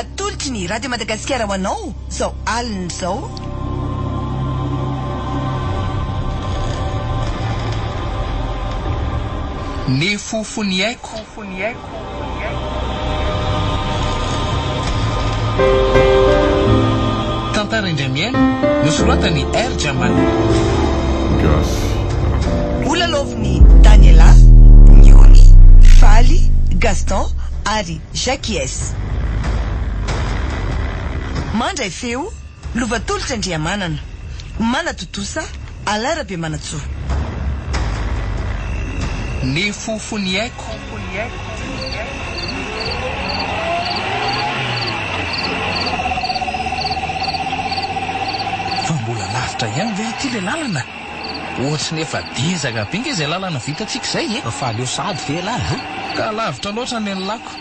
atolotry ny radio Madagasikara ho anao zao alina zao. Ny fofony haiko. Tantara indray nosoratany R Jamal. Olaloviny Daniela, Nyoni, Faly, Gaston ary Jacques. Mandray feo lovatolotra Andriamanana, Manatotosa Alarabe Manatsoa. Ny fofony haiko. Fa mbola lavitra ihany ve ity le lalana? Ohatsy nefa dizaka be izay lalana vitantsika izay fa leo sady ve lala ka lavitra loatra ny lako.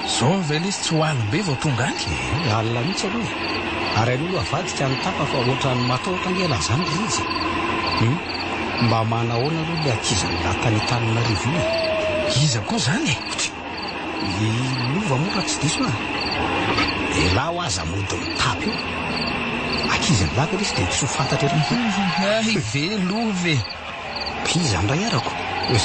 Zao ve izy tsy hoalim-be vao tonga any? Alina mihitsy aloha. Ary aloha avadika ny tapa fa ohatrany matahotra ngela zany le izy. Mba manahoana aloha le akiza latany tanina rivia. Iza koa zany lova moa tsy diso de la ho aza mody mitapy io. Akiza ny lava izy de tsy ho fantatra Ai ve love. Piza ndray arako.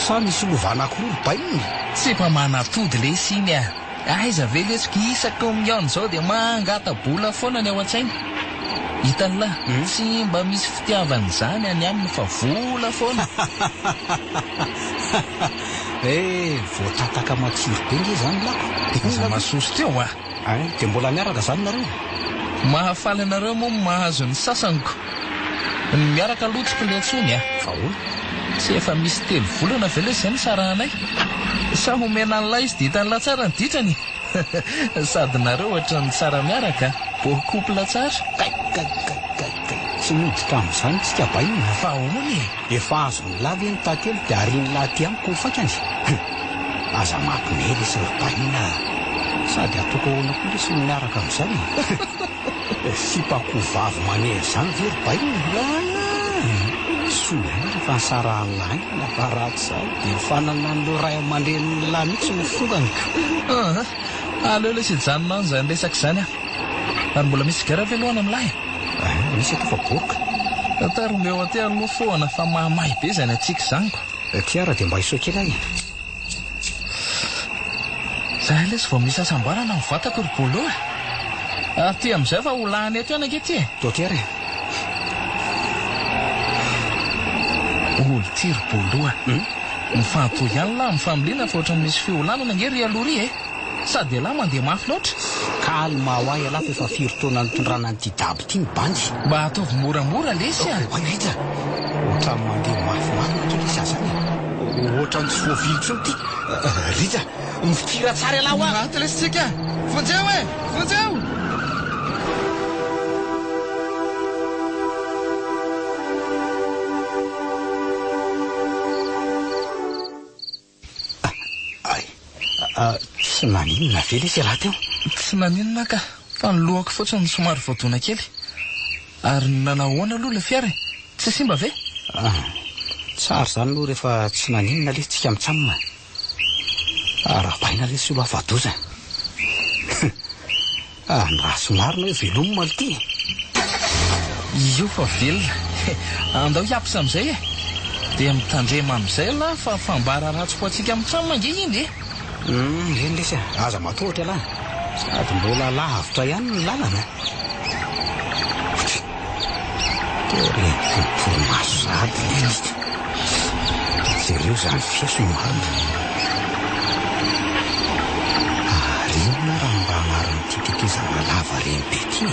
Sa misy lova anankiroa bainy. Tsy mba manatody le siny aiza ve lesoko isaka miano zao de mangata-bola foana ny ao an-tsaina. Hitan'lahy tsy mba misy fitiavana izany any aminy fa vola foana. Voatataka matsiro be nge zany lako. Aza masoso teo de mbola miaraka zany nareo. Mahafaly anareo moa mahazo ny sasaniko. Ny miaraka lotsiko le antsony fa hono tsy efa misy 3 volana ve le izay ny saranay. Sa homena an'lay izy de hitan'la tsara ny ditrany. Sady nareo ohatra ny tsara miaraka couple tsara. Tsy miditra amin'izany tsika baina. Fa hono efa azo ny lava ny tatelo de ariny laty amiko ho fakany. Aza mampimely sy baina. Sady atoko ahoana koa lesy miaraka amin'izany. Sipako vavy manery zany very baina. Soa fa sara lahy fa ratsy zay de fanana ny ray aman-dreniny lahy mihitsy ny fongany. Aleo le sy janona zany resaka zany ary mbola misy gara velohana amin'lahy. Misy ato fa boka. Taromeo aty aloha foana fa mahamay be zany atsika zaniko. Tiara de mba iso kely any. Zahay lesy vao misy asambarana ny vatako ry bolo ary ty amin'izay fa ho lany eto iana anke ty Tiara olo ty ry bolo mifanto ihany lahy mifamiliana fa ohatrany misy fiholanana ngery alory sady lahy mandeha mafy loatra. Kalma ho ay alafa efa firotoana nitondrana ny didabo ty ny bandy. Mba ataovy moramora lesy Ohaitra ohatrany mandeha mafimafy to lesy azany. Ohatrany tsy voavilotro ty. Rija mifira tsara alahy ho aty lesy tsika. Vonjeo vonjeo. Tsy naninona ve lesy raha teo? Tsy naninona ka fa nylohako fotsiny somary voadona kely. Ary nanahoana aloha le fiara tsy simba ve? Tsara zany aloha rehefa tsy naninona lesy tsika mitsamina. Raha baina lesy olo hafadoza. Ny raha somarina hoe velomo malty. Io fa velona. Andao hiapisa amin'izay dia mitandrema amin'izay lahy fa fambara ratsy ho antsika mitsamina nge iny Eny lesy aza matohatra lahy. Sady mbola lavitra ihany ny lalana. Torimaso sady lesy. Jereo zany fieso marina. Arina raha mba hanarany titetezana lava reny be ty.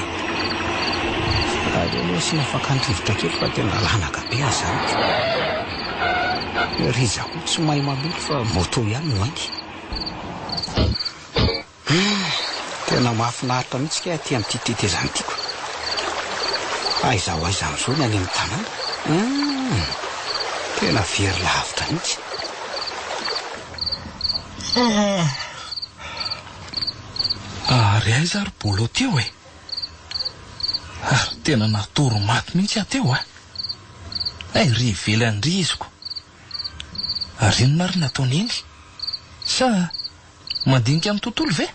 Sady aloha sy afaka andrivotra kely fa tena lanaka be azany. Riza koa tsy mahay malory fa moto ihany no angy. Tena mahafinaritra mihitsy ka aty amin'ity tetezany tiako. Aiza ho aiza amin'izao ny any amin'ny tanàna. Tena very lavitra mihitsy. Ary aiza ry bolo teo ary tena natoro maty mihitsy ateo ry ivelany riziko. Ary inona ary nataony iny? Sa mandinika amin'ny tontolo ve?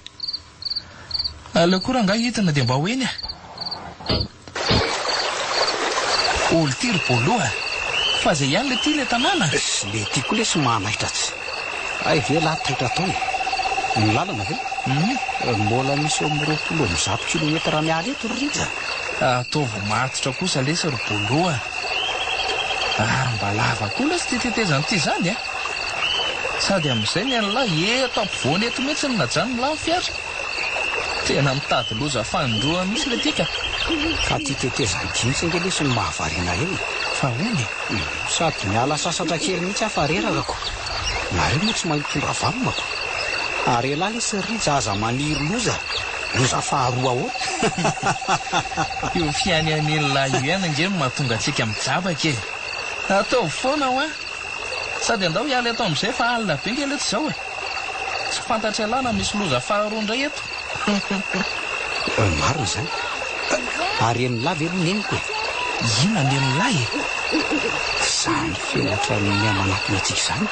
aleo koa raha hitana dia mba hoeny olo ty roboloha fa zay ihany le ty le tanàna le tiako le somahanaitra tsy ay ve lahataitra taony ny lalana ve mbola misy am'roapolo mizato kilometera mialy eto rija ataovy matotra kosa lesa roboloha ary mba lava koa lesy ty tetezany ty zany sady amin'izay ny an'lahy eto ampovoany eto mihitsy ny najany lahy fiara tena mitady loza fandroa misy le tika ka ty tetezany ty mihitsy nge lesy ny mahavariana eo fa hony sady miala sasatra kely mihitsy afareragako nareo moa tsy mahitondra vanomako ary elahy lesy rija aza maniry loza faharoa ao io fiany an'ilolahy io ihany nge mahatonga antsika mijabaka atao foana ho sady andao hiala eto amin'izay fa alina be nge leto zao tsy fantatra alana misy loza faharoa indray eto marina zany ary enilahy ve loneniko ina ny enilahy zany felatra ny amanatona atsika zany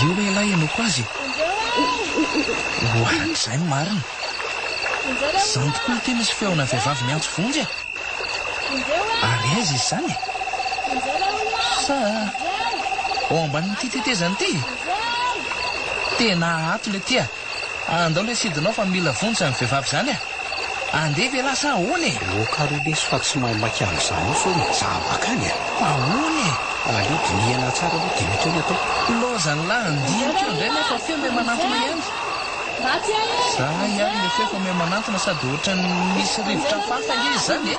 io le lahy enoko azy oarak'izay marina zany tokoa ty misy feona vehivavy miantso vonjy ary aiza izy zany sa ao ambanin'ity tetezany ty tena ato le tya andao le sidinao fa mila vonjy ny vehivavy zany andeha ve lasa ahony okaro lesy fa tsy mahay maky amin'izany io so mijabakany ahony alety niana tsara aloha dia mety hoe atao lozany lahy andiniko indray nefa feo me manantona ihany za ihany le feo fa me manantona sady ohatra ny misy rivotra fafa izy zany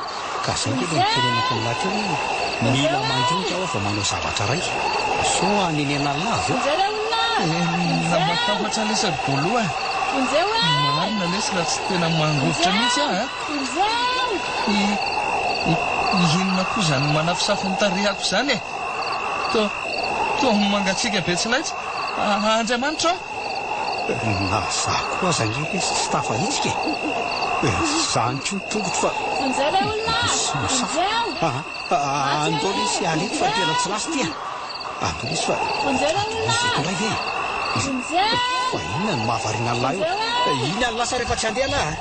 ka zay nge le mitenenako ny laty eo hoe mila mandinika aho fa manao zavatra ray so anenena lava namatahotra lesy roboloha marina lesy raha tsy tena mangovotra mihitsy inona koa zany manafisafony tarehako zany to mangatsika be tsy laitsy Andriamanitra za koa za nge lesy tsy tafahitsika zany ko tongotra fa andao lesy alety fa tena tsy lasy tya andao lesy fa izako ndray ve fa inona ny mahavariana lahy io iny any lasa rehefa tsy handeha lahy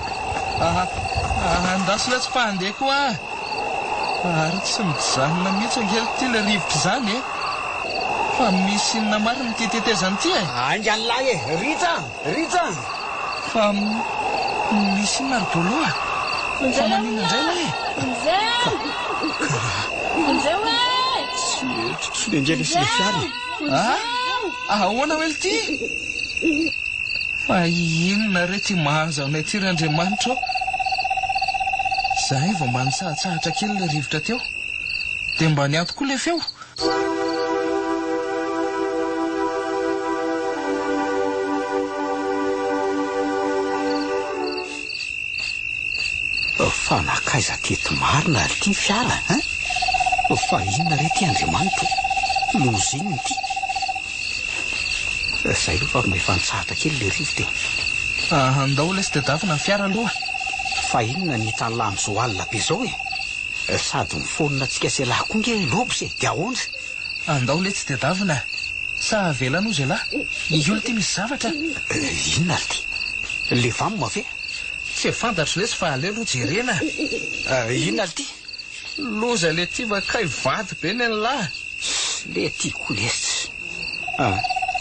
andasy le tsy mpandeha koa ary tsy mijanona mihitsy angely ty le rivotra zany fa misy inona mariny ty tetezany ty angany lahy rija fa misy inona roboloha fa manina indray lahy tsy le nge lesy le fiary ahoana hoe ty fa inona re ty mahazo anay ty ryandriamanitra zahay vao mba nisahatsahatra kely le rivotra teo dia mba nianto koa le feo fa nakaiza teto marina ary ty fiara fa inona re ty andriamanitra loza inony ty zay io fa mefa nitsahatra kely le rivotra andao lesy tedavina ny fiara aloha fa inona ny hitany lamyzao alina be zao sady mifonina tsika sy lahy koa nge lobsy dia ahoana andao le tsy tedavina sa avela nozy lahy iolo ty misy zavatra inona ry ty le vamoma ve tsy fantatro lesy fa ale aloha jerena inona ry ty loza le ty vakay vady be ny lahy le ty koa lesy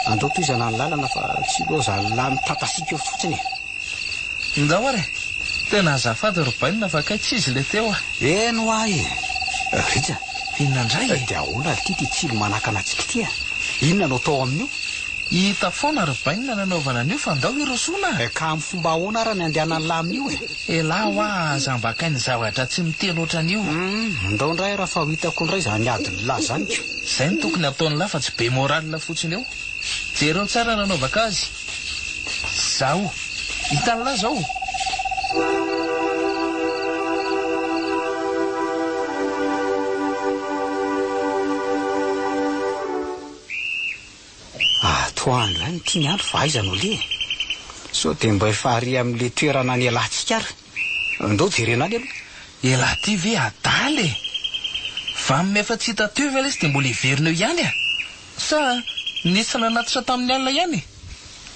andao toy izana ny lalana fa tsy loza lahy mitatasiaka eo fotsiny ndao ary tena azafady robainina fa kay tsy izy le teo eno ahy rija inona indray dia ahoana ry ty ty tsilo manakana antsika ty inona no atao amin'io hita foana robainina nanaovana an'io fa ndao irosona ka amin'ny fomba ahoana ara ny andehanany lahy amin'io elahy ho azambakay ny zavatra tsy mitelo oatra an'io ndao indray raha fa ho hitako indray za ny adiny lahy zaniko zay ny tokony ataony lahy fa tsy be moralina fotsiny eo jereo tsara nanaovaka azy zaho hitany lahy zao toandro any ty ny andro fa aizano le so dia mba efa ary amin'le toerana ny elahntsika ary ndao jerena any aloha elahy ty ve adaly va mefa tsy hita teo ve lesy dia mbola hiverineo ihany sa nisy nanatitra tamin'ny alina ihany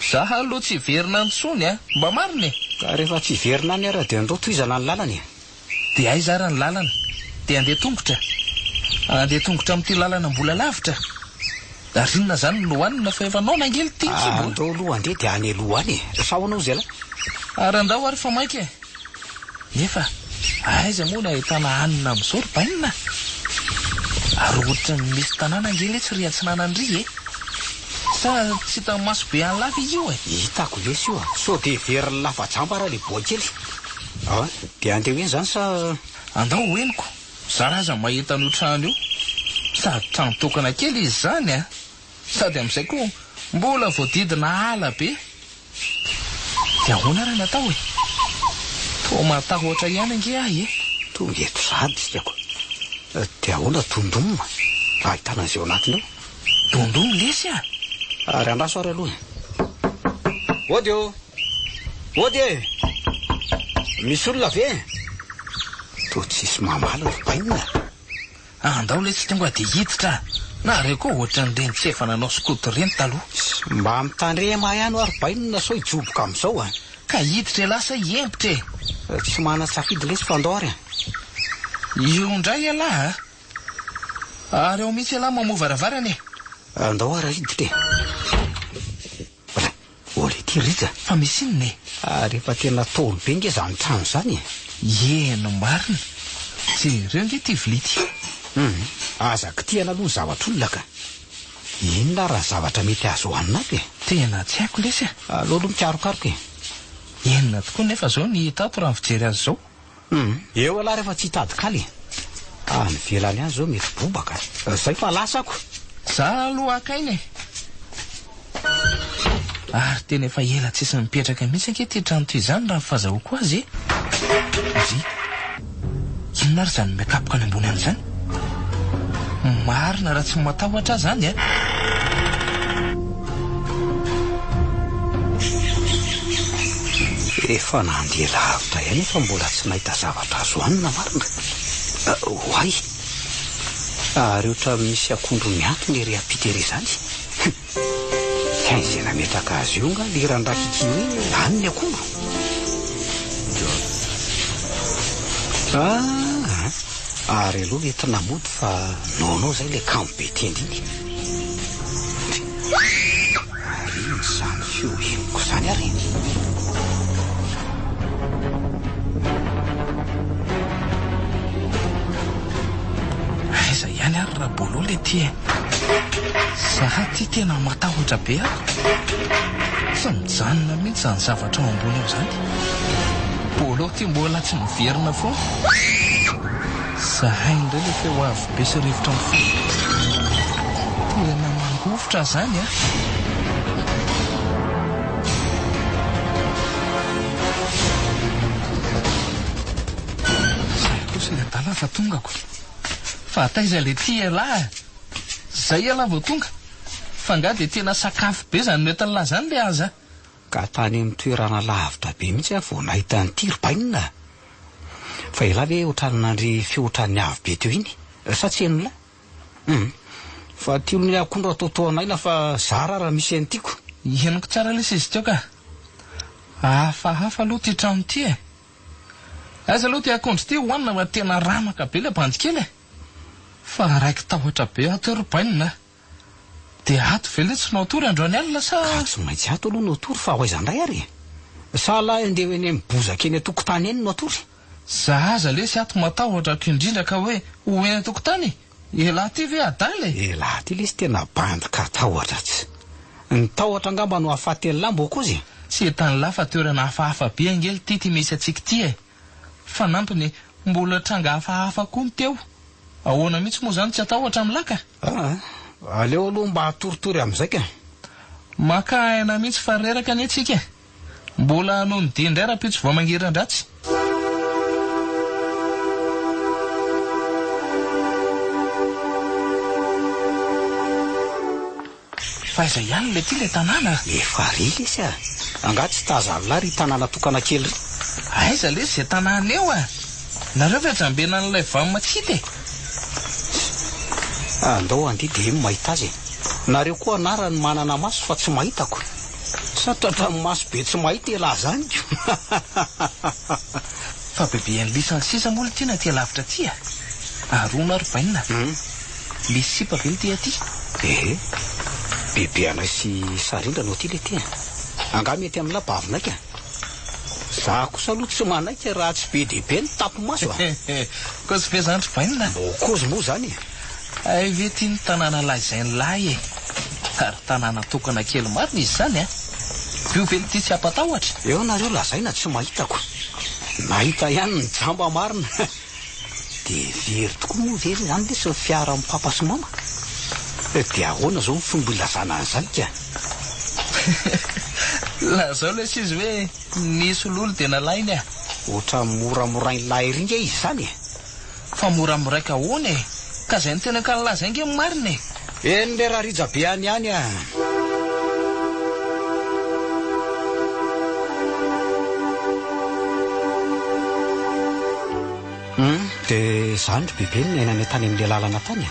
zaho aloha tsy hiverina ntsony mba mariny ka rehefa tsy verina any ara dia andao toizana ny lalany. dia aizara ny lalana dia andeha tongotra amin'ity lalana mbola lavitra da rinona zany no hoanina fa efa nao nangely tiky andao aloha andeha dia any aloha any sahoanao zay la ary andao ary fa mainky e nefa aiza moa no ahitana hanina amin'izao ry bainina ary ohatra ny misy tanàna angely tsy ry atsinanandry e sa tsy hitan'ny maso be any lafa izy io e hitako lesy io so dia very lava-jamba raha le boa kely dia andeha hoeny zany sa andao hoeniko zaraza mahita an'io trano io sady trano tokana kely izy zany a sady amin'izay koa mbola voadidina ala be dia ahoana raha natao e to matahotra ihany ange ahy e tonga eto sady tiako dia ahoana tondromona ahitana an'izay anatiny ao dondomo lesy a ary andraso ary aloha ody e misy olona ve to tsisy mamala ry bainina andao le tsy tonga dia hiditra na re koa ohatra ny reny tsy efa nanao skoto reny taloha mba mitandrema ihany ary bainina so hijoboka amin'izao ka hiditra lasa hiempotra e tsy mana-tsafidy lesy fandao ary io ndray alahy ary eo mihitsy alahy mamoa varavarana e andao ary hiditra oly ty rija fa misy inona e rehefa tena tolo be nge zany trano zany eno marina tsy reo nge ty vility azaka tiana aloha ny zavatra olona ka inona raha zavatra mety azo hoaninako e tena tsy haiko lesy aloha aloha mikarokaroka e enina tokoa nefa zao ny tato raha mifijery azy zao eo alahy rehefa tsy hitadikaly ny velany any zao mety bobaka zay fa lasako za aloha akainy ary tena efa ela tsisy mipetraka mihitsy anke ty trano toy izany raha fahazahoako azy e inona ary zany mikapoka any ambony an'izany marina raha tsy matahotra zany efa nandeha lavitra ihany efa mbola tsy nahita zavatra azo hanina marina hoay ary ohatra misy akondro miantony ery ampitery zany kaizena metraka azy io nga lirandrakiky hoe haniny akondro ary aloha entina mody fa naonao zay le kambo be tendiny ary zany fioheniko zany ary aiza ihany ary raha bolo le ty e zaha ty tena matahotra be aho tsy mijanona mihitsy zany zavatra ao ambony ao zany bolo ty mbola tsy miverina foa zahay indray le feo avy be sy rivotra ny fo tena mangofotra zany zay kosa le dala fa tongako fa taiza le ty alahy zay alahy vao tonga fa nga dia tena sakafo be zany noentin'ny lahy zany le aza ka tany amin'ny toerana lavitra be mihitsy vao nahita ny tiry-bainina fa ela ve ohatranynandry fiohatran'ny avy be teo iny sa tsy eno lahy fa tiolony akondro ataotoanaina fa zara raha misy an'tiako henoko tsara lesy izy teo ka hafahafa aloha ty trano ty e aza aloha ty akondro ty hoanina fa tena ramaka be le bandikely e fa raiky tahotra be ato ry-bainina dia ato ve le tsy naotory androany alina sa tsy maintsy ato aloha naotory fa hoaizandray ary sa lahy andeha eny mibozaka eny atokotany eny naotory za aza lesy ato matahotra ko indrindra ka hoe ho eny atokotany elahy ty ve adaly elahy ty lesy tena bandika tahotra tsy ny tahotra angamba no hahafaty ny lambo kozy tsy etany lahy fa toerana hafahafa be angely ty misy atsika ty e fa nampiny mbola tranga hafahafa koa ny teo ahoana mihitsy moa zany tsy atahotra amin'laka aleo aloha mba hatoritory amin'izay ka maka aina mihitsy fa reraka ny atsika mbola hanao ny dia indray raha-pitsy vao mangiran-dratsy fa iza ihany le ty le tanàna efa ry lesy anga tsy tazalona ry tanàna tokana kely ry aiza lesy zay tanàna eo nareo fa jambena n'ilay vamatsity andao andeha dia mahita azy nareo koa anarany manana maso fa tsy mahitako satratra maso be tsy mahita elahy zany fa bebe any lisan'ny sisa mola tiana ty lavitra ty a arona ary bainina misy sipa be ty aty bebe anay sy sarindra no ty le ty anga mety amin'ny labavinaka za kosa aloha tsy manaiky raha tsy be dehibe ny tapo maso kozy ve zandry bainina kozy moa zany ay ve ty ny tanàna lazainy lahy ary tanàna tokana kely marina izy zany a bio vely ty tsy apatahotra eo nareo lazaina tsy mahitako nahita ihany ny jamba marina dia very tokoa moa very zany le sy fiara amin'ny papa sy mama dia ahoana zao ny fomba ilazana an'izany ka lazao lesy izy hoe nisy lolo dia nalainy a ohatra moramorainy lahy ringa izy zany fa moramoraika ahoana ka zay ny tena ka nolaza inge marina eny le raha rijabe any ihany a dia zany ry bebe ny ainany tany amin'le lalana tany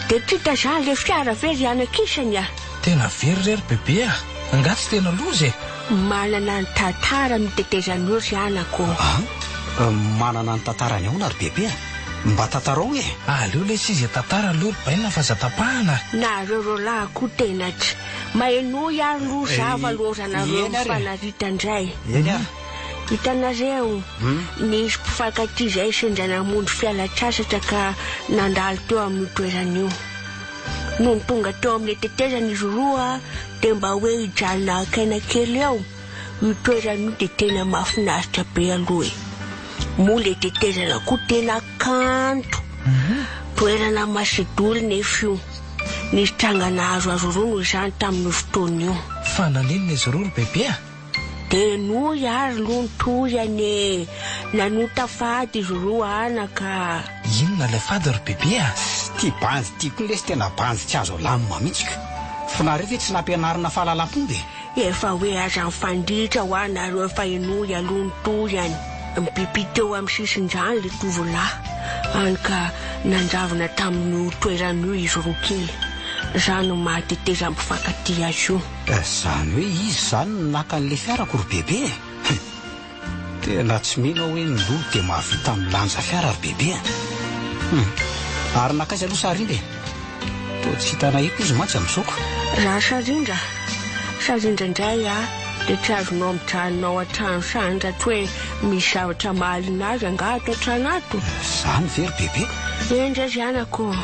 dia tita zany le fiara very anakisany a tena very rery bebe a angatsy tena loza manana ny tantara mitetezan'io ry anako manana ny tantarany ahoana ry bebe a mba tantarao aleo lesy izy tantara alory bainina fa zatapahana nareo ro lahy koa tena tsy mahenoy ary lo zava lozanareo mifanarita-ndray hitanareo nisy mpifankaty zay sendra namonjy fialatsasatra ka nandalo teo amin'ny toeran'io noho ny tonga teo amin'ny tetezana izy roa dia mba hoe hijalona akaina kely ao io toeran'io dia tena mahafinaritra be aloha moa le tetezana koa tena kanto toerana masidolo nefa io nisy trangana azo roa noho izany tamin'ny fotoana io fa naninona izy roa ry bebe a dia noy ary lontoyany nanota fady izy roa anaka inona le fady ry bebe a ty banjy tiako ny lesy tena banjy tsy azo lamina mihitsika fa nareo ve tsy nampianarina fahalalam-pomba efa hoe aza mifandritra ho anareo efa enoy alontoyany mipipi teo amin'ny sisin-drany le tovolahy any ka nanjavona tamin'ny toeran'io izy roa kely zany no mahateteza mpifankaty azy io zany hoe izy zany naka n'le fiarako ry bebe tena tsy mino hoe ny lolo dia mahavita amin'ny lanja fiara ry bebe ary nakaizy aloha sarindra to tsy hitanahiko izy mantsy amin'izoko raha sarindra indray dia tsy azonao mijanonao an-trano sandratra hoe misy zavatra mahaliana azy anga ato an-trano ato zany very bebe endra zy anako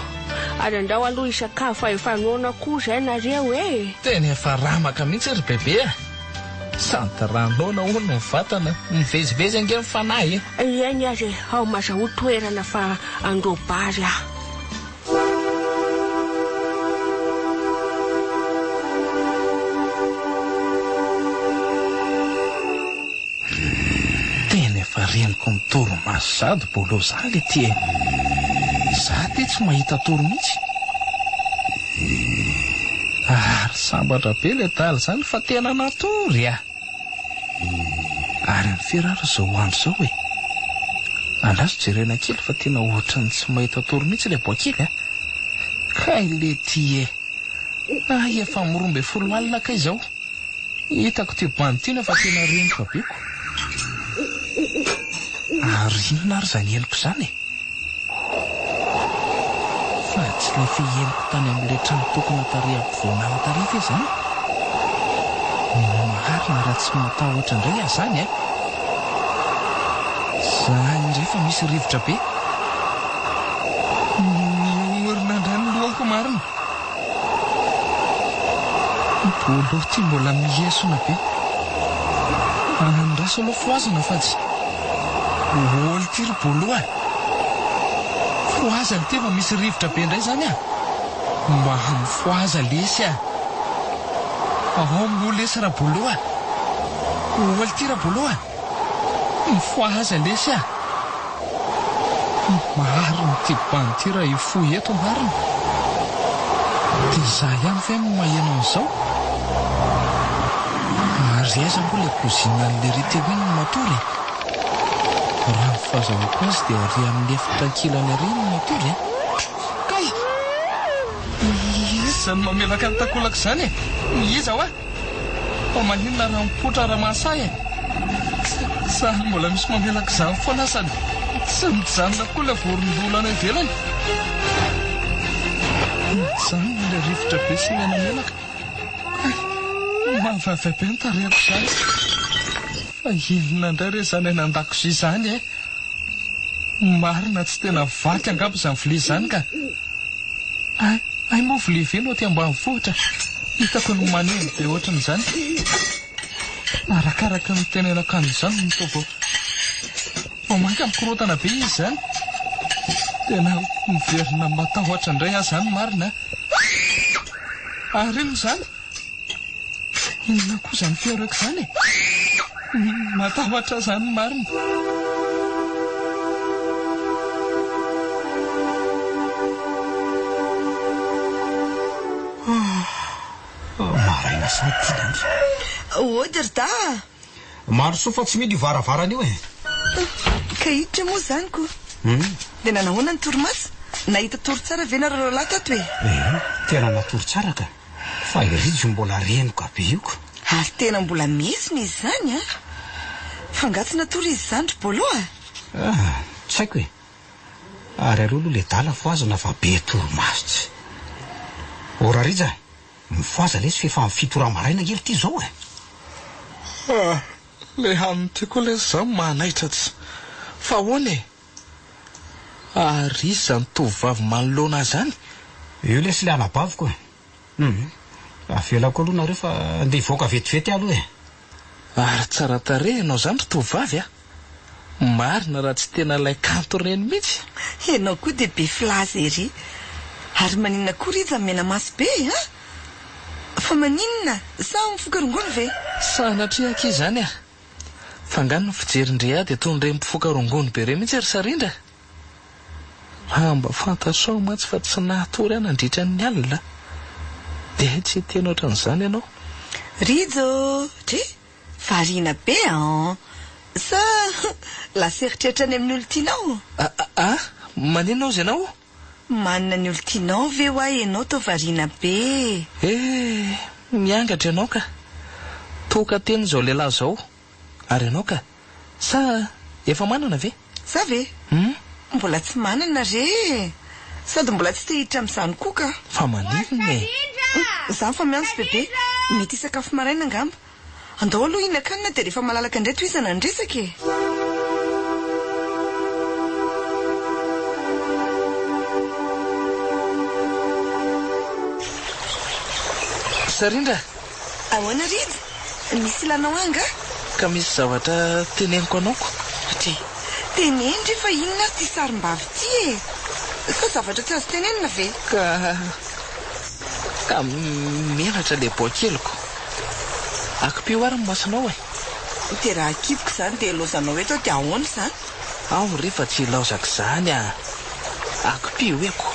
ary andao aloha isakafo ahefanoana koa zay nareo tena efa ramaka mihitsy ry bebe a santy ranona hono ny vatana mivezivezy ange mifanahy eny azy ao mazaho toerana fa androbazy tena efa reniko mitoro maso sady bolo zany le ty za ty tsy mahita toro mihitsy ary sambatra be le daly zany fa tena natory ary ny firara zao andro zao andraso jerena kely fa tena ohatra ny tsy mahita toro mihitsy le boakely kay le ty efa mirombe folo alina kay zao hitako ty bandytina fa tena reniko abeko ary inona ary zany eniko zany fa tsy le fiheniko tany amin'le trano tokony tare ampivoanana tarefa zany maharina raha tsy matahotra indray zany zany indray fa misy rivotra be miorina indray ny lohako marina boloha ty mbola miesona be anandraso aloha foazana fa tsy olo ty ry boloha foaza ny tefa misy rivotra be indray zany mba mifoaza lesy ao amin'olo lesy raha boloha olo ty raha boloha mifoaza lesy marina ty bany ty raha ifo eto marina dia za ihany fe maheno an'izao ary aiza mbola kozina n'le ritehoiny ny matory raha mifazahoko azy dia ary amin'ny efitankilany ary ny matory kay izy zany mamelaka ny takolako zany iza fa maninona raha mipotra raha-masay Sahany mbola misy mamelaka izany foana sady tsy mijanona koa ilay vorondolana ivelany. Izany ilay rivotra be sy menamelaka. Mahavaivaibe ny tarehako izany. Fa inona indray re izany any an-dakozia izany e? Marina tsy tena vaky angamba izany vilia izany ka. Ay moa vilia ve no aty ambanivohitra? Hitako no maneno be ohatran'izany. Arakaraka ny tenenako an'izany no tao vao manka mikorotana be izy izany. Tena miverina matahotra indray aho izany marina. Ary ino izany? Inona koa izany fiarako izany e? Matahotra izany marina. Maraina sady Oderda. maro soa fa tsy mily varavarana io e. Ka hiditra moa izany ko. Dia nanahoana ny torimaso? Nahita tory tsara ve nareo lahy tato e? Tena natory tsara ka. Fa irizy mbola reniko be io ko. Ary tena mbola mesina izy izany a. Fa ngatsy natory izy izany boloa. Tsy haiko e. Ary areo aloha le dala foazana fa be torimaso. Ora rija. Mifoaza lesy fefa amin'ny fito maraina kely ty zao e. Le hanitiako le izao manaitra tsy. Fa hoana e? Ary izany tovovavy manoloana izany? Io lesy le anabaviko e. Avelako aloha nareo fa andeha hivoaka vetivety aloha e. Ary tsara tarehy ianao izany ry tovovavy a. Marina raha tsy tena ilay kanto reny mihitsy. Ianao koa dia be filaza ery. Ary maninona koa ry izy mena maso be a? Fa maninona? Sa mifoka rongony ve? Sanatriaka izany a. Fa ngano ny fijerin-drea dia toy ny re mifoka rongony be re mihitsy ry Sarindra. Mba fantatrao matsy fa tsy nahatory ahy nandritra ny alina. Dia tsy tena ohatran'izany ianao. Rijo, tre? Variana be sa laseritreritra any amin'ny olo tianao? Maninona izy ianao? Manana ny olo tianao ve ho ahy ianao tao variana be? Miangatra ianao ka. Toka teny izao lehilahy izao. Ary ianao ka, sa efa manana ve? Sa ve? Mbola tsy manana re. Sady mbola tsy te-hiditra amin'izany koa ka. Fa maninona e? Izany fa miantso bebe. Mety sakafo maraina angamba. Andao aloha hihinan-kanina dia rehefa malalaka indray tohizana ny resaka e. Sarindra. Ahoana Rijo? Misy ilanao anga? Ka misy zavatra teneniko anaoko. Tenendry fa inona ty sarim-bavy ty e? Sa zavatra tsy azo tenenina ve? Ka menatra le boakeliko. Akipio ary ny masonao e. Dia raha akipiko izany dia laozanao eto dia ahoana izany? Ao rehefa tsy laozako izany a. Akipio eko.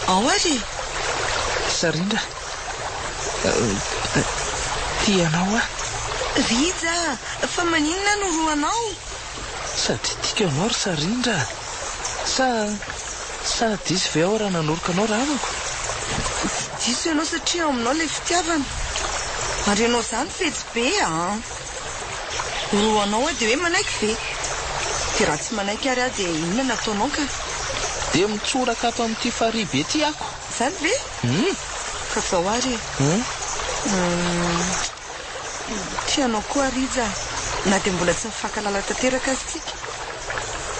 Ao ary? Sarindra. Tianao a? Rija, fa maninona no roanao? Sady tiako ianao ry Sarindra. Sa diso ve ao raha nanoroka anao raha amako? Diso ianao satria aminao ilay fitiavana. Ary ianao izany fetsy be roanao a dia hoe manaiky ve? Dia raha tsy manaiky ary aho dia inona nataonao ka? Dia mitsoraka ato amin'ity farihy be ty ako. Izany ve? Ka zao ary tianao koa Rija, na dia mbola tsy mifankalala tanteraka azy tsika.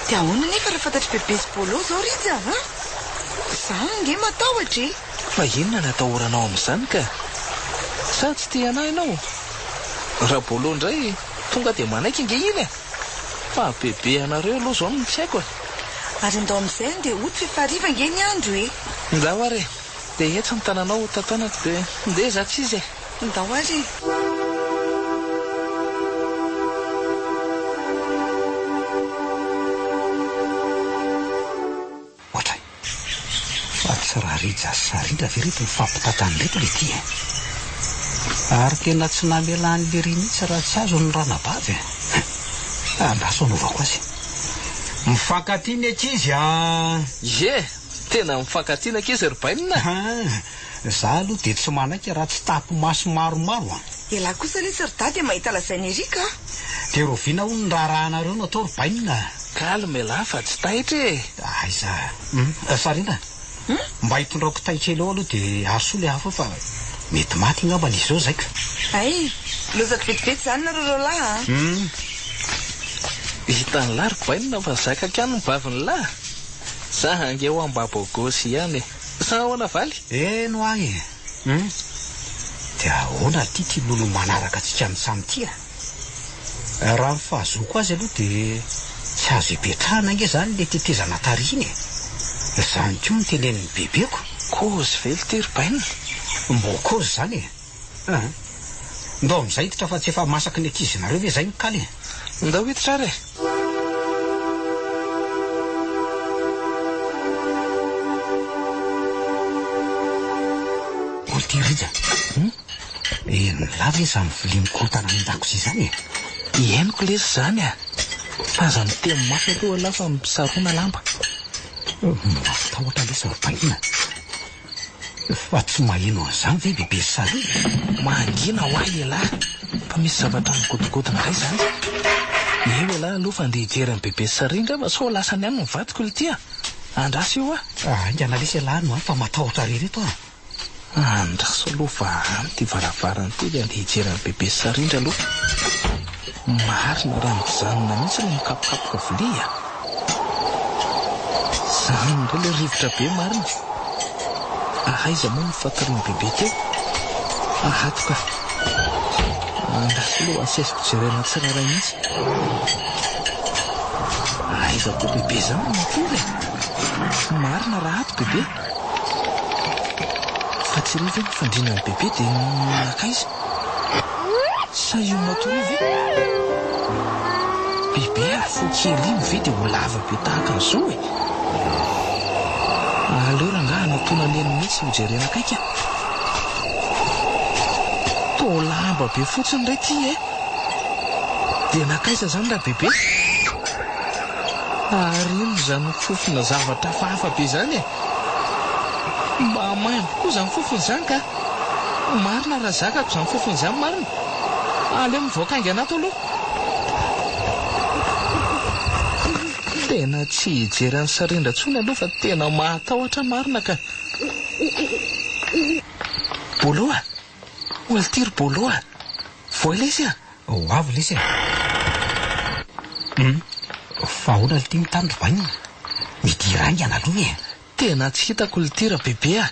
Dia ahoana nefa raha fantatry bebe sy bolo zao Rija? Izany nge matahotra e. Fa inona natahoranao amin'izany ka? Sa tsy tia anahy ianao? Raha bolo indray tonga dia manaiky nge iny e. Fa bebe anareo aloha izao no tsy haiko e. Ary ndao amin'izay dia oty fefariva nge ny andro e. Ndao ary. Dia etsa ny tananao tantanako dia ndeha za tsy izy e. Ndao ary. Ohatray. Fa tsy raha Rija sy Sarindra ve reto mifampitantany reto le ty e. Ary tena tsy namelan'ny le ry mihitsy raha tsy azo ny ranabavy e. Andraso anaovako azy. Mifankatiana ankizy tena mifankatiana ankizy ry bainina. Za aloha dia tsy manaiky raha tsy tapo maso maromaro Ela kosa le sardady mahita lazainy erika. dia roviana ho ny raharahanareo no atao robainina. kalme la fa tsy taitra e. aiza sarina mba hitondraoko taitra elo aloha dia aso le hafa fa mety maty ngamba n'izy zao zaika. ay lozaka vetivety zany nareo rola. hitany la robainina fa zakaka any mibaviny la za ange ho ambabo gosy ihany e. sa ahoana valy no agny dia ahoana ty tian'olo manaraka atsika amin'ny samy tia. Raha mifahazoko azy aloha dia tsy azo hipetrahana nge zany le tetezana tariny e. Zany koa ny tenen'ny bebeko. kozy vely ty robainina. Mbo kozy zany e. Ndao amin'izay hiditra fa tsy efa masaky ny ankizinareo ve zay mikaly e. ndao hiditra ary e. olo ty rija nylava izy amin'ny vilia mikorotana ny-dakozia zany e. ieniko lesy zany a fa za mitemo mafy aloha lafa misarona lamba. mafitahotra lesy robainina fa tsy maheno an'izany ve bebe sary mangina ho ahy elahy fa misy zavatra migodogodona ray zany. eo elahy aloha fa andeha hijery amin'ny bebe sarindra fa sao lasany any mivadiko litya andraso io ingana lesy elahy no fa matahotra rereto andraso aloha va ty varavarany ty le andeha hijery amin'ny bebe sarindra aloha. marina raha mijanona mihitsy no mikapokapoka vilia zany ndray le rivotra be marina. ahaiza moa ny fatariny bebe teo ahatoka andraso aloha asesiko jerena tsiraray mihitsy. ahaiza ko bebe zany matory marina raha ato bebe fa tsy rivo ny fandrinany bebe dia nakaiza sa io matory ve bebe afo kely iny ve dia ho lava be tahaka an'izao e. aleo rangaha natona neny mihitsy hojerena akaika to lamba be fotsiny ray ty e dia nakaiza zany raha bebe ary ino zany fofona zavatra fahafa be zany e. mba maimbo koa zany fofony zany ka marina raha zakako zany fofony zany marina aleo mivoaka aingy anato aloha. tena tsy hijery ny sarindra tsony aloha fa tena mahatahotra marina ka. boloa oltiry boloa voa lesy a ho avy lesy fa hoana le ty mitany robainina midirangy ana aloha e. tena tsy hitako litira bebe a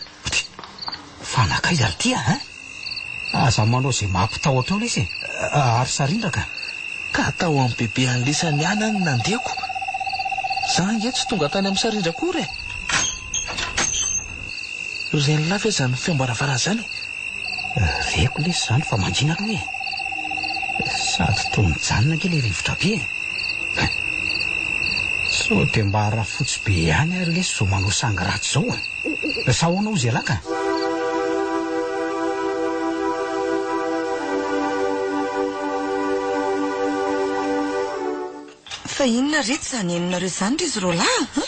fa nakaiza ry ty aza manao zay mampitahotra ao lesy ary sarindraka ka atao amin'ny bebe an'lisany any any nandeko za nge tsy tonga tany amin'ny sarindra kory e. reny lafa e zany fiambaravara zany reko lesy zany fa manjina aloha e. sady to mijanona nge le rivotra be so dia mba raha fotsy be ihany ary lesy zo manao sangy ratsy zao sa hoana ozy alaka. fa inona rety zany enonareo zany ry izy rolahy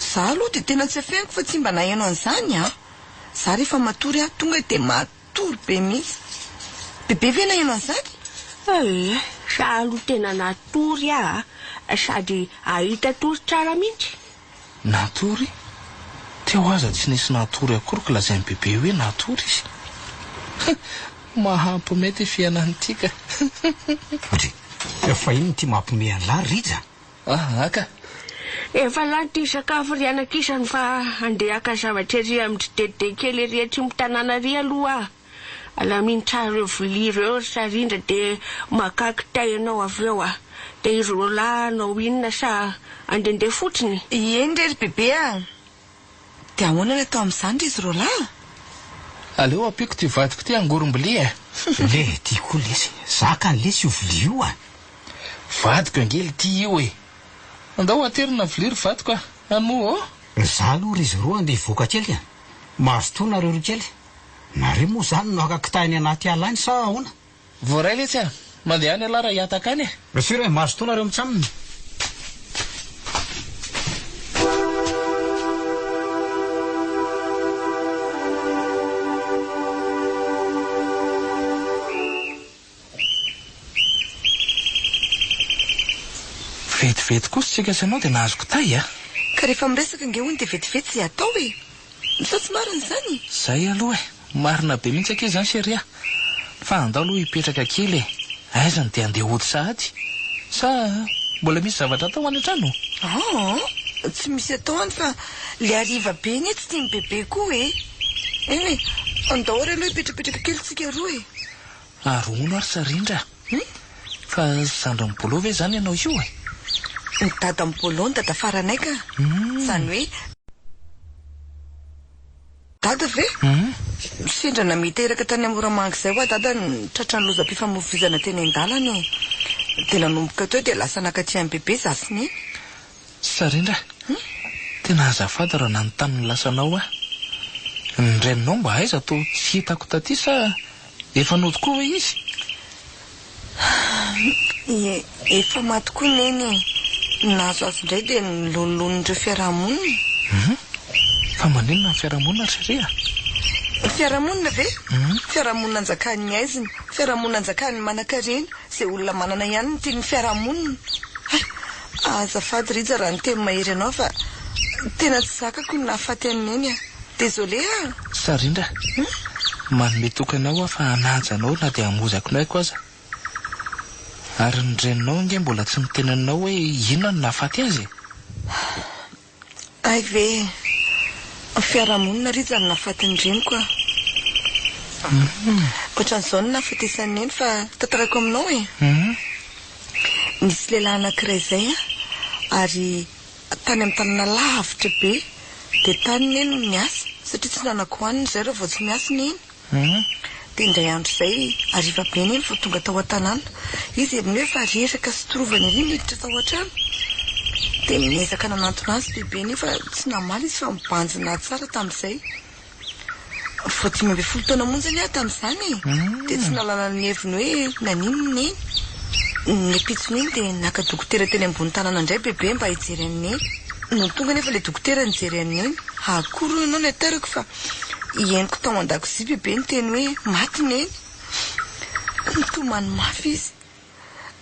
za aloha dia tena tsy afeniko fa tsy mba naheno an'izany za rehefa matory tonga dia matory be mihitsy. bebe ve naheno an'izany sa aloha tena natory sady ahita tory tsara mihitsy. natory teo aza tsy nisy natory akory ka lazainy bebe hoe natory izy mahampomety fiainany tika. fa ino ty mampome an'lahy rija aka efa lanty sakafo ry anakisany fa andeha aka zavatra ery amin'ny dede kely ery aty mitanàna ry aloha alaminy tsara ireo vilia ireo sarindra dia makaky tay anao avy eo dia izy rolahy anao inona sa andendeha fotsiny eny rery bebe dia ahoana ny atao amin'izany ry izy rolahy aleo ampiko ty vadiko ty angorom-bilia le ty koa lesy zaka ny lesy io vilia io vadiko angely ty io e. andao aterina vilia ry vadiko ano za aloha ry izy roa andeha hivoaka kely mahazo to nareo ro kely nareo moa zany no akakitahiny anaty alany sa ahoana voaray letsy mandeha any alara hiataka any sira mahazo to nareo mitsaminy. vetivety kosa tsika sy anao dia nahazoko tay a. Ka rehefa miresaka nge hono dia vetivety izay atao e. Sa tsy marina izany. Zay aloha e, marina be mihitsy ake izany seria. Fa andao aloha hipetraka kely e. Aizany dia andeha hody sahady. Sa mbola misy zavatra atao any an-trano? Tsy misy atao any fa le hariva be iny tsy tiany bebe koa e. Eny andao ary aloha hipetrapetraka kely tsika roa e. Arono ary Sarindra. Fa zandry mibolo ve zany ianao io e? Ny dada mibolo ny dada faranay ka. Zany hoe dada ve? Sendra namiteraka tany Moramanga izay hoa dada ny tratra ny lozam-pifamoivoizana teny an-dalana e. Dia nanomboka teo dia lasa nakaty amin'ny bebe zasiny. Sarindra, tena azafady raha nanontany ny lasanao a. Ny reninao mba aiza to tsy hitako taty sa efa nody koa hoe izy? Efa maty koa neny. Nazo azy indray dia nilolon'ireo fiarahamonina. Fa maninona ny fiarahamonina Seria? Fiarahamonina ve? Fiarahamonina anjakan'ny aiziny, fiarahamonina anjakan'ny manan-karena, izay olona manana ihany ny tian'ny fiarahamonina. Azafady Rija raha ny teny mahery anao fa tena tsy zakako ny nahafaty an'eny a. Désolé a. Sarindra, manome tokanao fa hanajanao na dia hamozako nay koa aza. Ary ny reninao nge mbola tsy nitenanao hoe inona no nahafaty azy? Ay ve, fiarahamonina Rija no nahafaty ny reniko a. Ohatran'izao no nahafatesany eny fa tantarako aminao e. Nisy lehilahy anankiray izay a, ary tany amin'ny tanana lavitra be, dia tany eny no niasa satria tsy nanako haniny izay rehefa vao tsy miasa iny. Dia indray andro izay hariva be iny vao tonga tao an-tanàna. Izy amin'ny hoe fa resaka sy trovana ery miditra tao an-trano. Dia miezaka nanantona azy bebe iny fa tsy namaly izy fa mibanjina tsara tamin'izay. Vao 5 taona monjany aho tamin'izany. Dia tsy nalala ny heviny hoe naninona eny. Ny pitsony iny dia naka dokotera teny ambony tanàna indray bebe mba hijery amin'ny eny. No tonga nefa le dokotera nijery amin'ny eny. Akory ianao ny atarako fa ieniko tao an-dakozia bebe ny teny hoe maty ny eny. Nitomany mafy izy.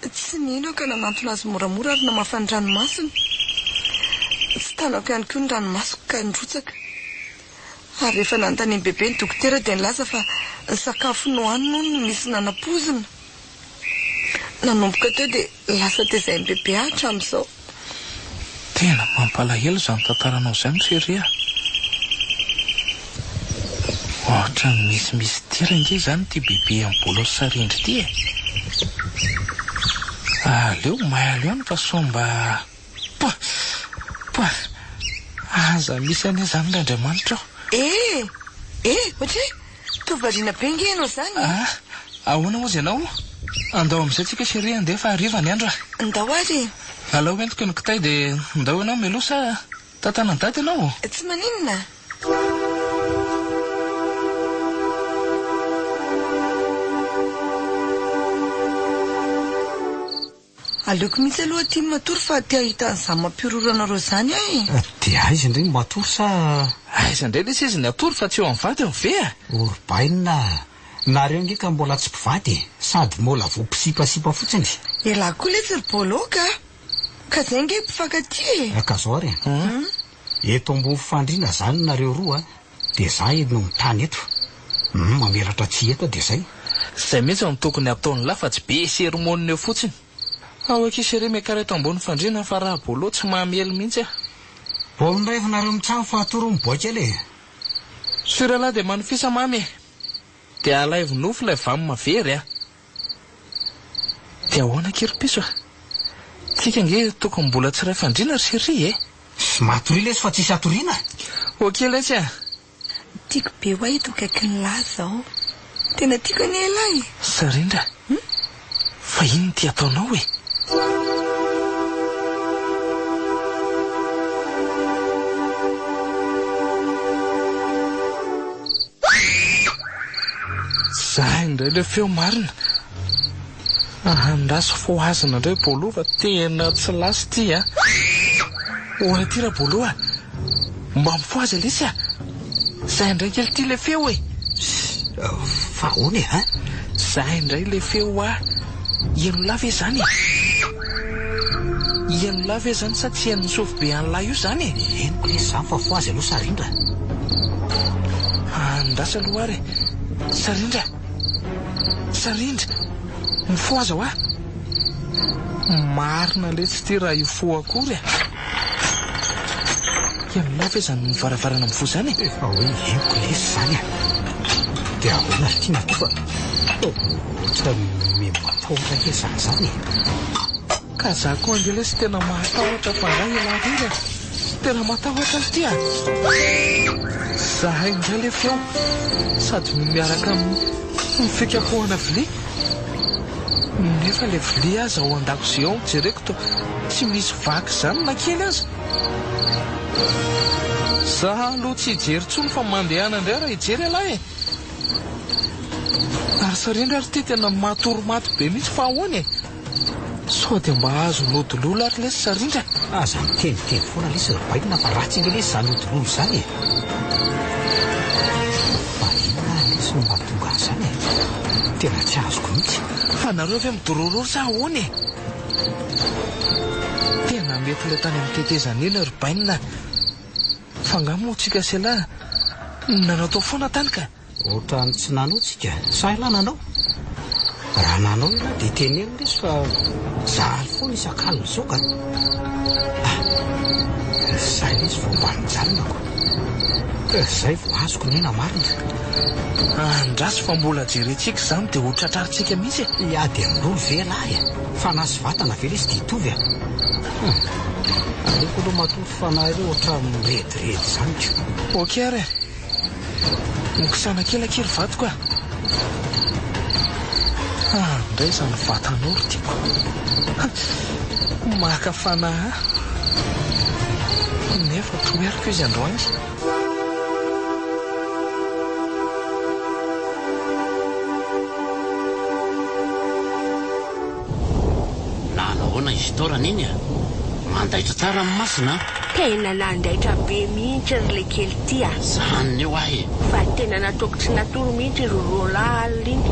Tsy nino ka nanantona azy moramora ary namafany ranomasina. Tsy tanako ihany koa ny ranomasoko ka nrotsaka. Ary rehefa nanontany ny bebe ny dokotera dia nilaza fa ny sakafo nohaniny no misy nanapozina. Nanomboka teo dia lasa tezay ny bebe hatramin'izao. Tena mampalahelo izany tantaranao izany Seria. Ohatra ny misy tira nge izany ty bebe amin'ny bolo Sarindra ty e. Aleo mahay ihany fa somba aza misy ane izany l'Andriamanitra aho. Ohatry tovariana be nge ianao izany. Ahoana moa izy ianao? Andao amin'izay tsika Seria andeha fa hariva ny andro a. Andao ary. Alao entiko ny kitay dia ndao ianao meloa sa tantana ny dady ianao? Tsy maninona. Aleoko mihitsy aloha tia matory fa tia hita an'izany mampiororanareo izany aho e. Dia aiza indray ny matory sa... Aiza indray lesy izy ny atory fa tsy eo amin'ny vady ve a? Orobaina. Nareo nge ka mbola tsy mpivady sady mbola vao mpisipasipa fotsiny. Elahy koa le tsy boloka. Ka izay nge mpifankaty e. Ka zao ary. Eto ambony fandriana zany nareo roa dia za no mitany eto. Mamelatra tsy eto dia zay. Izay mihitsy amin'ny tokony ataony lafa tsy be seromonina eo fotsiny. Ao akisere miakareto ambony fandriana fa raha bolo tsy mahamelo mihitsy a. Vao nireva nareo mitsamo fa atoro miboaka ely e. Siralahy dia manofisa mamy. Dia alaivo nofo ilay vamy mavery a. Dia ahoana kiripiso a. Tsika nge tokony mbola tsy ray fandriana ry Seria e. Sy matory lesy fa tsisy atoriana. Ok lesy a. Tiako be hoa eto akaiky ny lahy zao. Tena tiako any elahy. Sarindra. Fa ino ty ataonao e? Zay indray le feo marina. Andraso foazana indray bolo fa tena tsy lasy ty a. Oana ty raha bolo a. Mba mifoaza lesy a. Zay indray kely ty le feo e. Fa hoany e Zay indray le feo a. Ino lava izany? ian'la ve zany sa tsy hain'ny sofi be an'lahy io zany e? Eniko le zany fa fo azy aloha Sarindra. Andrasa aloha ary Sarindra, Sarindra, mifo aza ho a? Marina le tsy tia raha ifo akory a. Ian'la ve zany mivaravarana mifo zany e? Efa hoe eniko le zany a. Dia ahoana ry tiana to fa ohatra mematahotra kely zany e. Ka za koa angela sy tena matahotra fa nga ialahiry a. Tena matahotra azy ty a. Zahay indray le feo sady miaraka amin'ny fikapohana vilia. Nefa le vilia aza ao an-dakozia ao jereko to tsy misy vaky zany na kely aza. Za aloha tsy hijery tsony fa mandehana indray raha hijery alahy e. Ary Sarindra ary ty tena matoromaty be mihitsy fa ahoana e. Sao dia mba azo lodolola ary lesy Sarindra. Aza miteniteny foana lesy baina fa ratsy inga lesy zany lodolola zany e. Fa inona lesy no mahatonga an'izany e. Tena tsy azoko mihitsy. Fa nareo ve midorororo sa ahoana e? Tena mety ilay tany amin'ny tetezana eny ry baina. Fa nga moa tsika sy alahy nanao tao foana tany ka. Ohatrany tsy nanao tsika. Sa ilahy nanao? Raha nanao ilahy dia teneno lesy fa zaly foana isak'alina izao ka. Zay lesy fomba nijalinako. Zay vao azoko nena marina. Andrasy fa mbola jerentsika izany dia ho tratrarintsika mihitsy e. Iady amin'olo ve lahy e. Fa na sy vatana ve lesy dia hitovy a. Aleko aloha matory fanahy ireo ohatra mirediredy izany ko. Ok ary mikisana kely akery vatoko a. Indray izany vatanao ry tiako. Maka fanahy nefa toeriko izy androany. Nahoana izy taorana iny a? Mandaitra tsara amin'ny masina. Tena nandaitra be mihitsy ry le kely ty a. Zany eo ahy. Fa tena nataoko tsy natoro mihitsy ry rola aliny.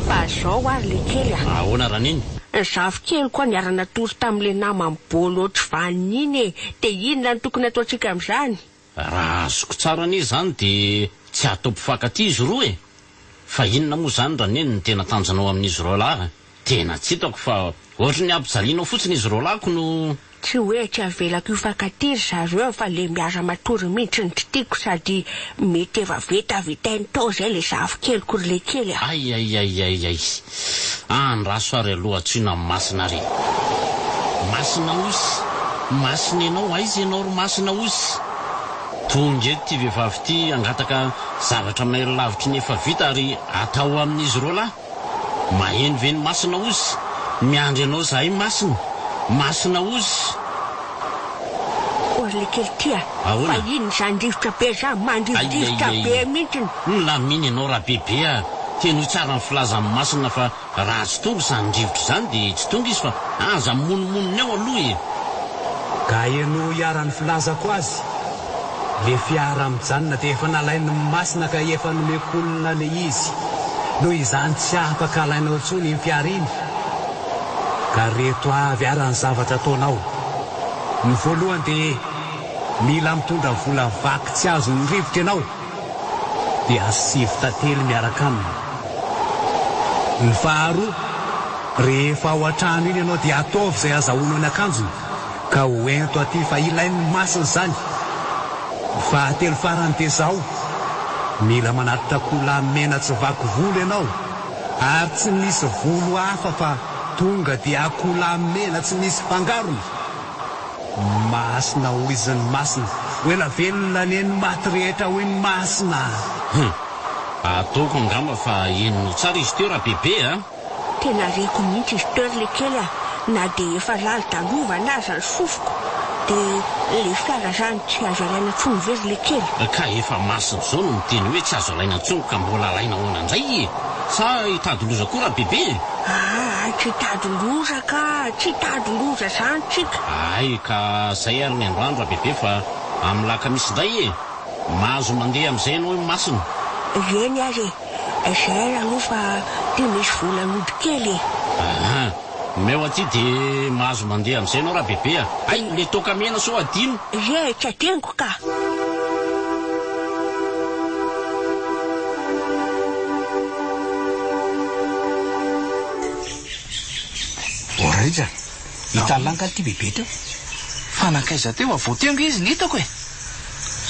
Fa zao ary le kely a. Ahoana raha niny? Zavy kely koa niara natory tamin'le namany bolo ohatry vaniny e. Dia inona no tokony ataontsika amin'izany? Raha azoko tsara anie zany dia tsy atao mpifankatia izy roa e. Fa inona moa zany raha neny ny tena tanjanao amin'izy roalahy? Tena tsy hitako fa ohatra ny ampijalianao fotsiny izy roalahiko no... Tsy hoe tsy avelako ifankatia zareo fa le miara matory mihitsy ny titiako sady mety efa vetavetainy tao zay le zavy kely kory le kely a. Ay. Andraso ary aloha tsyna masina re. Masina osy. Masina ianao aiza ianao ro masina osy. Tonga eto ty vehivavy ty angataka zavatra mahery lavitry nefa vita ary atao amin'izy roalahy. Maheno ve ny masina osy? Miandry anao zahay masina. Masina osy. Ory le kely tia. Ahoana? Fa iny zandrivotra be za mandrivodrivotra be mihitsy. Lamina ianao raha bebe a. Teno tsara ny filaza amin'ny masina fa raha tsy tonga izany rivotra izany dia tsy tonga izy fa aza mononmonony ao aloha e. Ka ianao hiara-ny filazako azy. Le fiara mijanona dia efa nalainy masina ka efa nomekolona le izy. Noho izany tsy afaka alainao intsony ny fiara iny. Ka reto avy ara ny zavatra ataonao. Ny voalohany dia mila mitondra vola vaky tsy azo ny rivotra ianao dia asivy tantely miaraka aminy. Ny faharoa, rehefa ao an-trano iny ianao dia ataovy izay azahoanao ny akanjony ka hoento aty fa ilain'ny masina izany. Fahatelo farany dia zao, mila manatitra kola mena tsy vaky volo ianao ary tsy misy volo hafa fa tonga dia akola mena tsy misy fangarony. Masina ho izin'ny masina, hoela velona ny eny maty rehetra ho eny masina. Ataoko angamba fa enino tsara izy teo raha bebe a. Tena reko mihitsy izy teo le kely a. Na dia efa lalo talova na aza ny sofiko dia le fiara zany tsy azo alaina tsony very le kely. Ka efa masina zao no miteny hoe tsy azo alaina tsony ka mbola alaina hoana indray e. Sa hitady loza koa raha bebe? Tsy tady loza ka, tsy tady loza zany tsika. Ay, ka zay ary ny androandro raha bebe fa amin'ny lakamisy indray e. Mahazo mandeha amin'izay ianao masina. Eny ary zay aloha fa dia misy vola nody kely e. meo aty dia mahazo mandeha amin'izay anao raha bebe a. Ay, le tokamena so adino. Ye, tsy atengo ka. Oraiza, hitalanga ty bebe teo. Fanakaiza teo avoatengo izy ny hitako e.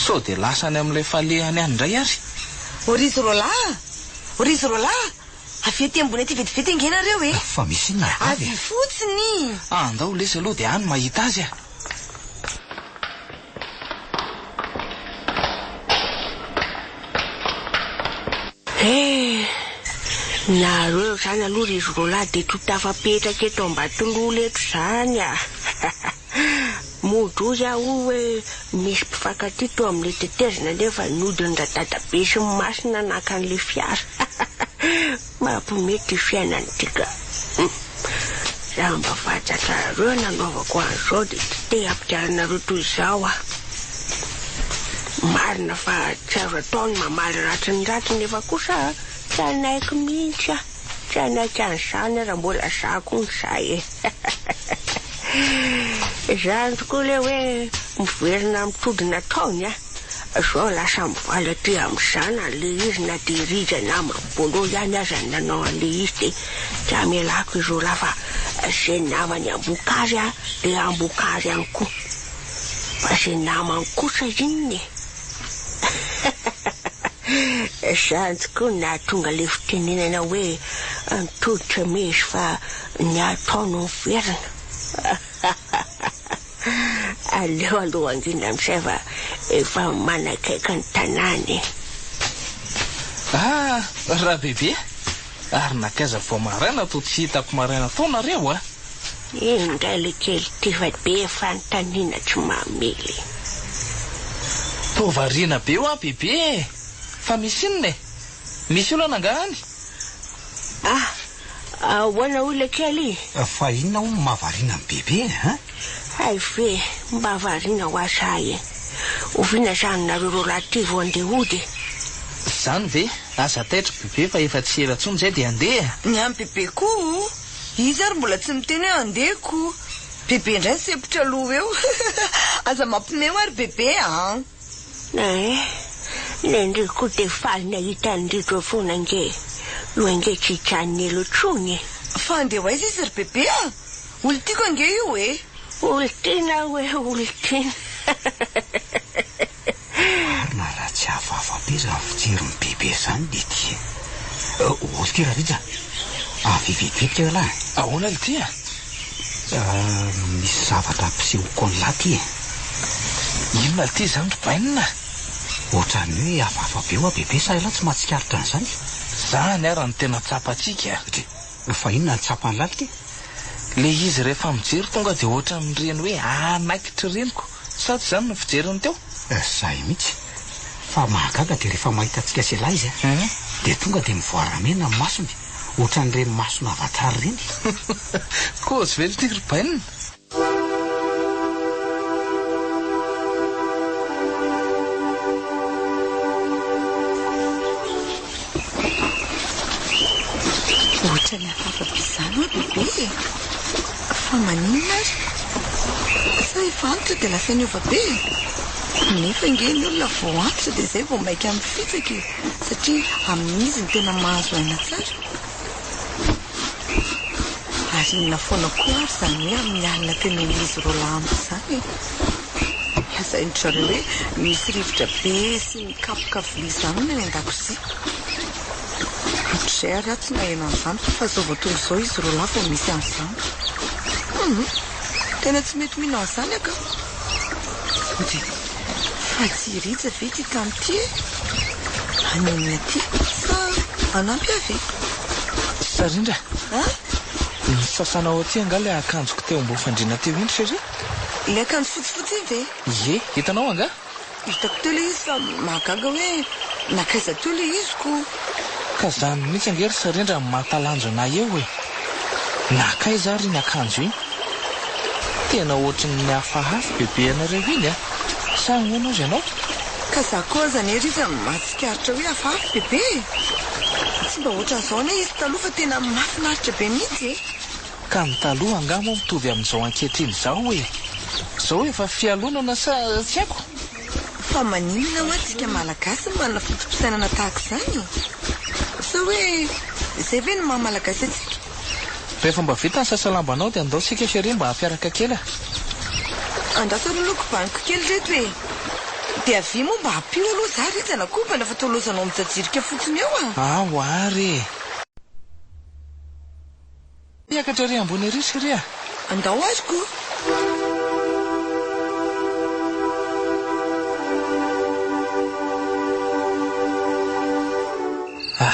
So dia lasany amin'ilay falehany any indray ary. Orizy rola avy ety ambony aty vetivety angenareo e. Fa misy inona avy fotsiny. Andao lesy aloha dia any mahita azy a. Nareo zany aloha rizy rola dia totafapetraka eto ambatololo eto zany a. Modrozy aho hoe misy mpifankaty to amin'ilay tetezina nefa nodiny radadabe sy masina naka an'ilay fiara. Mampimety fiainany tika. Raha mba fantatrareo nanaovako an'izao dia tsy te ampiarana toy izao a. Marina fa tsy azo ataony mamaly ratsinratsy nefa kosa tsy anaiky mihitsy a. Tsy anaiky an'izany raha mbola zako ny zay e. Zany tokoa le hoe miverina mitodina taony a. Zao lasa mivaly aty amin'izany an'le izy na dia rija na amim-bolo ihany aza ny nanao an'le izy dia tsy amelako izy ola fa izay namany amboka azy a dia amboka azy ihany koa. Fa izay namany kosa iny zany tokoa nahatonga le fitenenana hoe nitoditra mezy fa ny ataony miverina. Aleo aloha angina amin'izay fa efa manakaiky ny tanàny. Raha bebe ary nakaiza vao maraina to tsy hitako maraina taonareo a. Indray le kely tiva be fanontaniana tsy mamely. Tovariana be ho a bebe. Fa misy inona e? Misy olona angahany? Ahoana olona kely? Fa inona ho mahavariana ny bebe ha? Ay ve, mba variana ho asahy e. Oviana zany nareo rola-ty vo andeha hody. Zany ve, asa taitra bebe fa efa tsy ela intsony zay dia andeha. Ny amin'ny bebe koa izy ary mbola tsy miteny hoe andehako. Bebe indray sepotra aloha eo. Aza mampimeo ary bebe a. Nendriko koa dia faly nahita ndridro foana nge. Loha nge tsy hitrany elo trony. Fa andeha ho aiza izy ry bebe a. Olon-tiako ange io e. Olon-tiana hoe olon-tiana. Marina raha tsy hafahafa be raha fijery ny bebe zany dia ty. Ozy raha rija. Vetivety eo lahy. Ahoana le ty a? Misy zavatra ampisehoko an'lahy ty e. Inona le ty zany robainina? Ohatrany hoe hafahafa be hoa bebe sa ela tsy mahatsikaritra an'izany. Zany ara ny tena tsapantsika. Fa inona ny tsapany lalika? Le izy rehefa mijery tonga dia ohatra mireny hoe anaikitra reniko. Sa tsy zany no fijeriny teo? Zay mihitsy. Fa mahagaga dia rehefa mahita antsika sy lahy izy dia tonga dia mivoaramena ny masony. Ohatran'ireny masona avatrary ireny. Kozy ve ty robainina? Ohatra ny hafahafa be izany hoe bebe. Fa maninona ary? Sa efa antitra dia lasa niova be. Nefa nge ny olona vao antitra dia izay vao maika amin'ny fitsaka e. Satria amin'izy ny tena mahazo aina tsara. Ary inona foana koa ary zany hoe amin'ny alina tena izy rola amiko izany e. Asa indrzareo hoe misy rivotra be sy mikapoka vilia izany ny an-dakozia. Ohatr'izay ary aho tsy naheno an'izany fa zao vao tonga izao izy rola vao misy an'izany. Tena tsy mety mino an'izany aka. Fa tsy rija ve ty tamin'ity e? Aneny aty sa anampy avy? Sarindra. Ny sasana ao aty anga le akanjoko teo mbo fandrina teo iny sary. Le akanjo fotsifotsy iny ve? Ye, hitanao anga? Hitako teo le izy fa mahagaga hoe nakaiza teo le iziko. Ka zany mihitsy angery Sarindra mahatalanjo anay eo e. Nakaiza ary ny akanjo iny? Tena ohatran'ny hafahafa bebe anareo iny a. Sa ahoana azy ianao? Ka za koa zany ery izy mahatsikaritra hoe hafahafa bebe. Tsy mba ohatran'izao ne izy taloha fa tena mahafinaritra be mihitsy e. ka ny taloha angamo mitovy amin'izao ankehitriny izao hoe zao efa fialonana sa tsy haiko fa maninona ho atsika malagasy manana fotom-pisainana tahaka izany sa hoe izay ve ny mahamalagasy atsika rehefa mba vita ny sasalambanao dia andao sika shery mba hafiaraka kely andrasa roloko baniko kely reto hoe dia avy moa mba hampio aloha za Rija na koa mba nafa tolozanao mijajirika fotsiny eo ao ary miakatra ry ambony ery sery andao azoko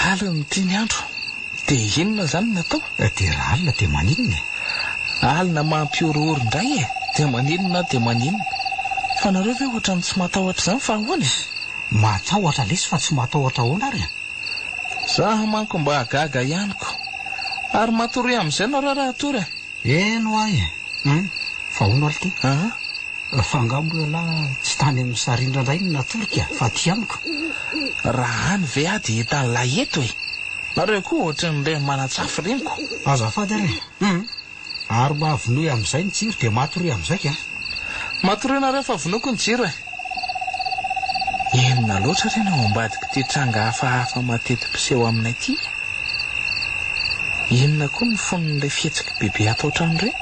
alina tiany andro dia inona zany natao dia raha alina dia maninona alina mampioroorindray dia maninona dia maninona fa nareo ve ohatrany tsy matahotra izany fa ahoana matahotra lesy fa tsy matahotra hoana ary za manko mba hagaga ihaniko ary matory amin'izay nareo raha tory eno ay fa hono aly ty fa angamo ala tsy tany amin'ny sarindra indray ny natorika fa ty amiko raha any ve a dia hita nylay eto nareo koa ohatran'ilay manatsafy reniko azafady ary ary mba avinoy amin'izay ny jiro dia matory amin'izay ka matory nareo fa vinoko ny jiro enona loatra reny ao ambadiko ty tranga hafahafa mateti-piseho aminay ty inona koa ny fonon'ilay fihetsika bebe atao trano reny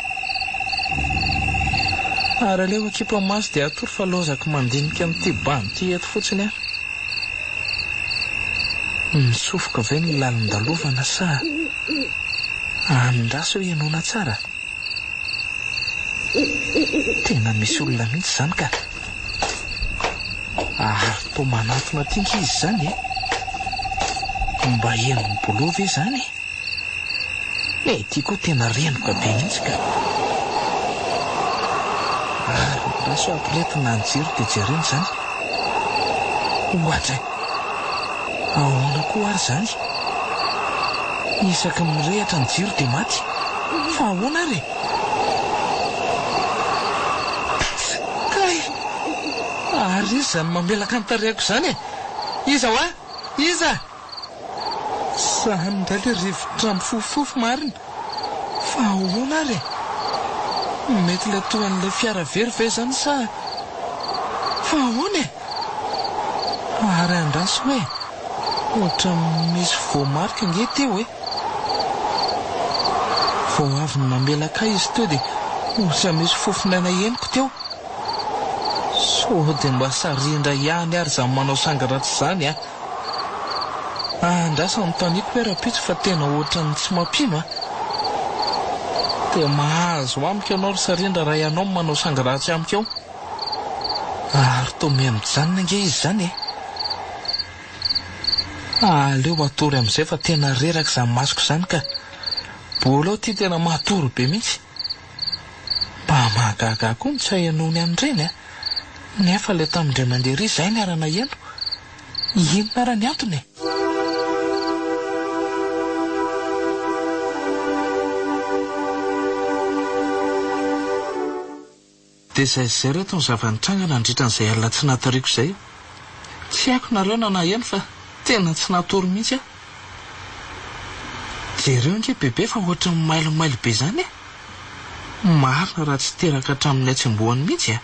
ary aleo ekipa maso dia atory fa lozako mandinika n'ity bany ty eto fotsiny misofoka ve ny lalin-dalovana sa andraso hoe ianona tsara tena misy olona mihitsy zany ka to manatona tinka izy zany mba henony bolova izy zany ty koa tena renoka be mihitsy ka raso ampiretina ny jiro dia jereny zany ohatray ahoana koa ary zany isaka mirehatra ny jiro dia maty fa ahoana ary kay ary izy zany mamelaka ny tarehako zany iza ho iza zany ndray le rivotra mifofofofo marina fa ahoana ary mety le toan'ilay fiara very ve zany sa fa ahoana ary andraso hoe ohatra misy voamarika nge teo vao avy ny mamelaka izy teo dia ohatra misy fofinaina henoko teo so dia mba sarindra ihany ary zany manao sangaratsy zany andrasa ny taniko hoe rapitso fa tena ohatrany tsy mampino dia mahazo amiko ianao ry sarindra raha ianao manao sangaratsy amiko eo ary to memijanona nge izy zany aleo atory amin'izay fa tena reraka izany masoko izany ka bola ao ty tena matory be mihitsy mba mahagaga koa ny tsy hahenony an'ireny nefa ilay tamindray mandeha ry izay ny arana eno inona raha ny antony dia izay reto ny zavanitrangana andritra n'izay alina tsy natariko izay tsy haiko nareo na naheno fa tena tsy natory mihitsy jereo nge bebe fa ohatra ny mailomailo be zany marina raha tsy teraka hatramin'ny atsembohany mihitsy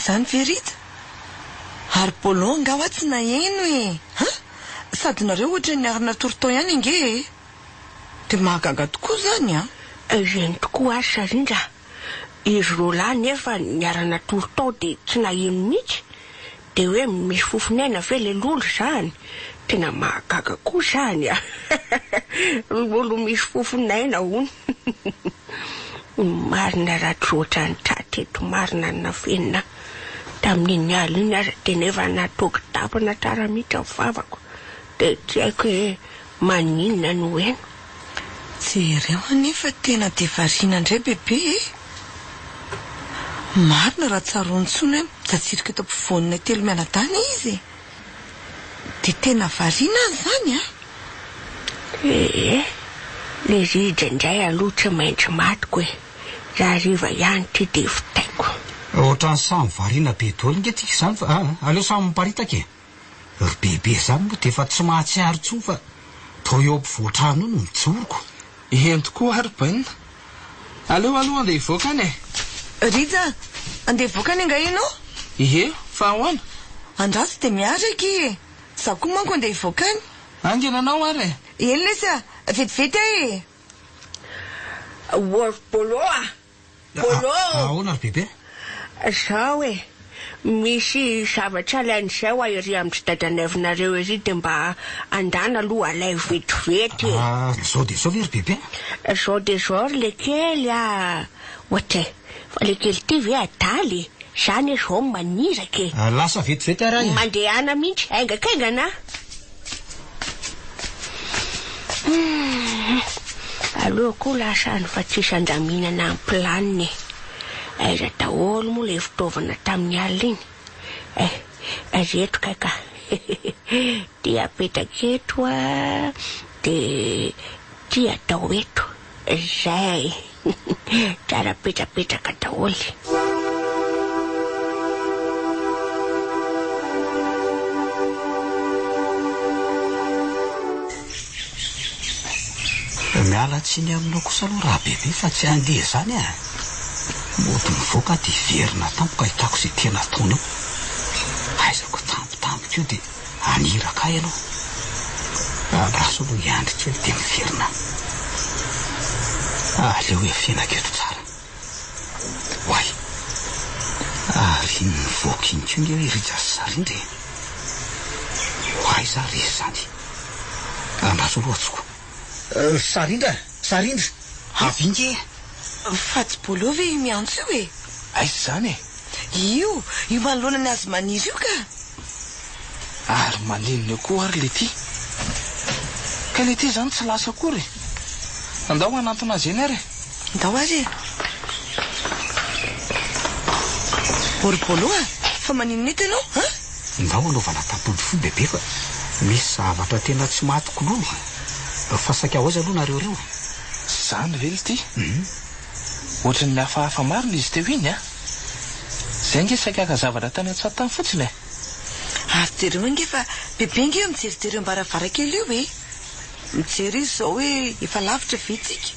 zany verita ary bolonga ho tsy naheno sady nareo ohatra ny arina toritao ihany nge dia mahagaga tokoa zany zeny tokoa ary sarindra izy rola nefa niarana toritao dia tsy naheno mihitsy dia hoe misy fofinaina ve le lolo zany tena mahagaga koa zany lolo misy fofinaina hony marina raha troatra ny trateto marina ny nafenina tamin'iny ala iny aza dia nefa natoky tapana tsara mihitsy vavako dia tsy haiko hoe maninona no heno jereo anefa tena dia variana indray bebe marina raha tsarontsona mijatsirika eto ampovoanina telo mianadany izy dia tena variana any zany le Rija indray aloha tsy maintsy matiko raha riva ihany ty dia vitaiko ohatrany samy variana be dolo nge tika zany fa aleo samy miparitaka ry bebe zany moa dia efa tsy mahatsiaro tsony fa tao eo ampivoatrano io no mijoroko ento koa ary bainina aloha andeha hivoaka any Rija, andeha hivoaka any anga ianao? Ie, fa ahoana? Andraso dia miaraka Zaho koa manko andeha hivoaka any. Angenanao ary? Eny lesa, vetivety Polo ahoana ry bebe? Zao misy zavatra alain'izao ery amin'ny dadan'evinareo ery dia mba andana aloha alay vetivety. Zao dia zao ve ry bebe? Zao dia zao ry le kely ohatra fa le kely ty ve adaly zany zao maniraka lasa vetivety ary mandehana mihitsy aingakaingana. Aloha koa lasa ny fa tsisy andaminana amin'ny planiny. Aiza daholo moa le fitaovana tamin'ny alina iny. Reto kaka. Dia apetaka eto dia ty atao eto. Zay. Tsara petrapetraka daholo. Miala tsiny aminao kosa aloha raha bebe fa tsy andeha zany mody mivoaka dia verina tampoka hitako izay tena ataony eo. Aizako tampotampoka io dia aniraka ianao. Raso aloha hiandry kely dia miverina. Aleo hoe fiainaketo tsara. Hoay, ary mivoaka iny koa nge hoe Rija sy Sarindra. Hoay za resy zany. Andraso aloha atsoko. Sarindra. Avy inge. Fa tsy Polo ve miantso io Aiza zany Io manoloana ny azy maniry io ka. Ary maninona koa ary le ty. Ka le ty zany tsy lasa akory. Andao anatona azy eny ary. Andao ary Ory Polo fa maninona eto ianao Ndao anaovana tapony fo bebe fa misy zavatra tena tsy mahatokolono. Fa saika ahoaza aloha nareo reo. Zany ve le ty? Ohatran'ny mihafahafa marina izy teo iny Zay nge saika ka zavatra tany an-tsatany fotsiny Ary jereo nge fa bebe nge mijerijereo mbaravarakely io mijery izy zao hoe efa lavitra vetsika.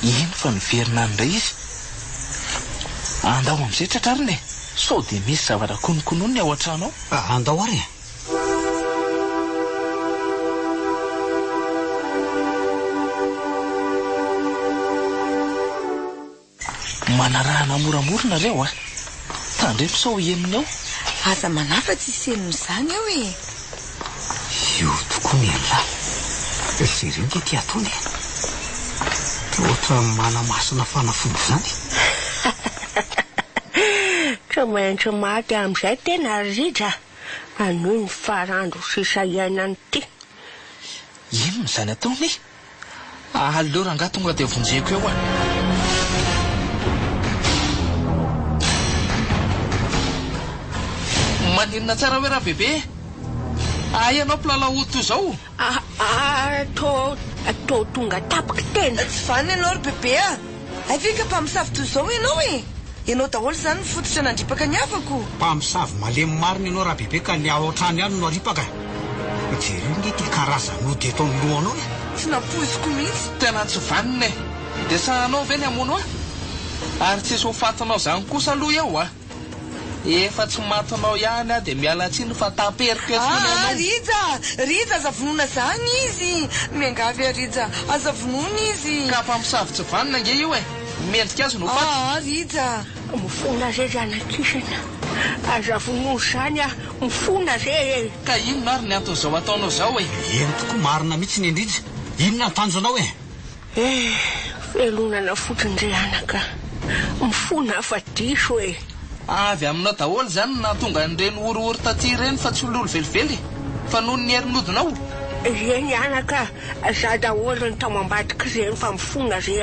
Ino fa miverina andray izy. Andao amin'izay tratrariny sao dia misy zavatra konokonony ao an-trano ao. Andao ary Manarahana moramorona reo tandremo sao henony ao. Aza manafa tsy senony zany ao Io tokoa ny lahy. Jereo nge ty atony. Ohatra manamasina fanafody zany. Tsy maintsy maty amin'izay tena Rija. Anohy ny farandro sisa iainany ty. Inona zany ataony? Aleo rangahy tonga dia vonjeko eo Maninona tsara hoe raha bebe? Ianao mpilalao toy zao? Tô tonga tapaka tena. Tsy vany ianao ry bebe Afika mpamosavy toy zao ianao Ianao daholo zany mifototra nandripaka ny afako. Mpamosavy malemy marina ianao raha bebe ka ny ao an-trany any no aripaka. Jereo nge ty karazan'ody eto amin'ny lohanao Tsy napoiziko mihitsy. Tena tsy vanina dia sahanao ve ny amono Ary tsisy ho fatinao zany kosa aloha eo Efa tsy matinao ihany dia miala tsiny fa taperika Rija aza vonoina zany izy. Miangavy Rija, aza vonoina izy. Ka mpamosavy tsy vanina nge io mendrika azy no faty. Rija Mifona zay zanakisana. Aza vonoina zany mifona zay Ka inona ary ny anton'izao ataonao zao Eny tokoa marina mihitsy ny Rija. Inona tanjonao Felonana fotsiny zay anaka. Mifona fa diso Avy aminao daholo zany na tonga n'ireny orooro taty ireny fa tsy ololo velively fa noho ny herinodinao. Zeny anaka za daholo ny tamambadika zeny fa mifona zay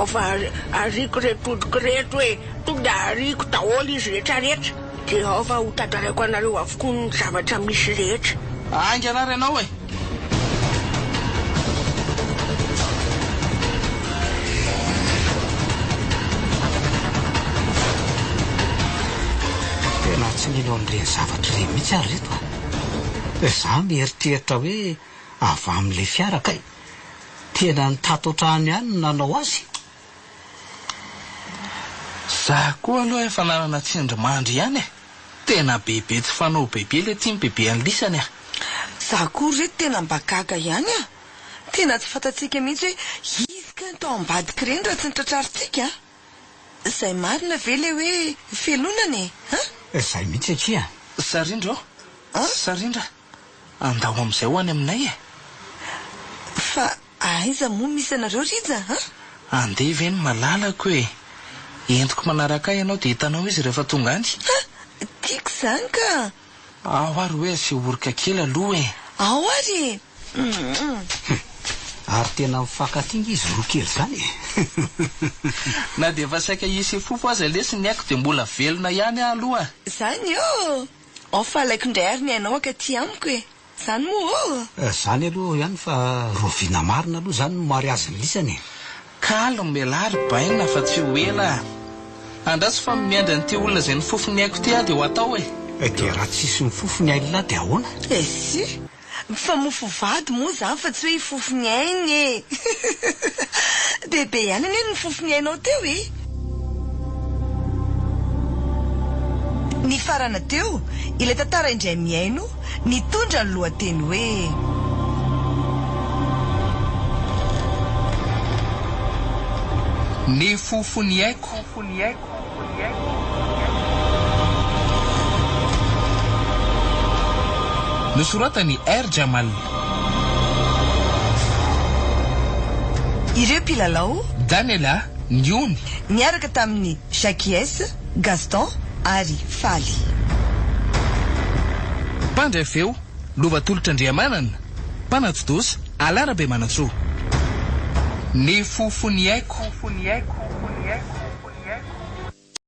fa ariko retodiko reto tonga ariko daholo izy rehetrarehetra dia ao fa ho tatarako anareo avokoa ny zavatra misy rehetra. Angy anary ianao Tena tsy nilo an'ireny zavatra ireny mihitsy ary reto Za mieritreritra hoe avy amin'ilay fiara kay tena ny tatotrahany ihany no nanao azy. Za koa aloha efa nanana tsindrimandry ihany e. Tena bebe tsy fanao bebe le tia bebe an'lisany a. Za koa reto tena mba gaga ihany a. Tena tsy fantatsika mihitsy hoe izy ka tao ambadika reny raha tsy nitratrarintsika. Zay marina ve le hoe felonany e? Zay mihitsy satria Sarindra Sarindra andao amin'izay ho any aminay e. Fa aiza moa misy anareo Rija Andeha ve ny malalako e. Entiko manaraka ianao dia hitanao izy rehefa tonga any. Tiako zany ka. Ao ary hoe sy orika kely aloha e. Ao ary. Ary tena mifankatinga izy roa kely zany e. Na dia efa saika isy fofo aza lesy ny aiko dia mbola velona ihany aloha. Zany ao falaiko indray ary ny anao akaty amiko e. Zany moa Zany aloha ihany fa roviana marina aloha zany no mariazy ny lisany. Kalo melary baina fa tsy ho ela. Andraso fa miandra ny ty olona izay ny fofony aiko ty dia ho atao e. Dia raha tsisy ny fofony ailona dia ahoana? Si fa mofo vady moa zany fa tsy hoe fofony ainy e. Bebe ihany anie ny fofony ainao teo e. Ny farana teo ilay tantara indray miaino nitondra ny lohateny hoe ny fofony aiko. Nosoratany R. Jamal. ireo mpilalao Daniela Ndiony niaraka tamin'ny Jacques, Gaston ary Faly. Mpandray feo Lovatolotr'Andriamanana, Mpanatodosy Alarabe Manatsoa. Ny fofony aiko.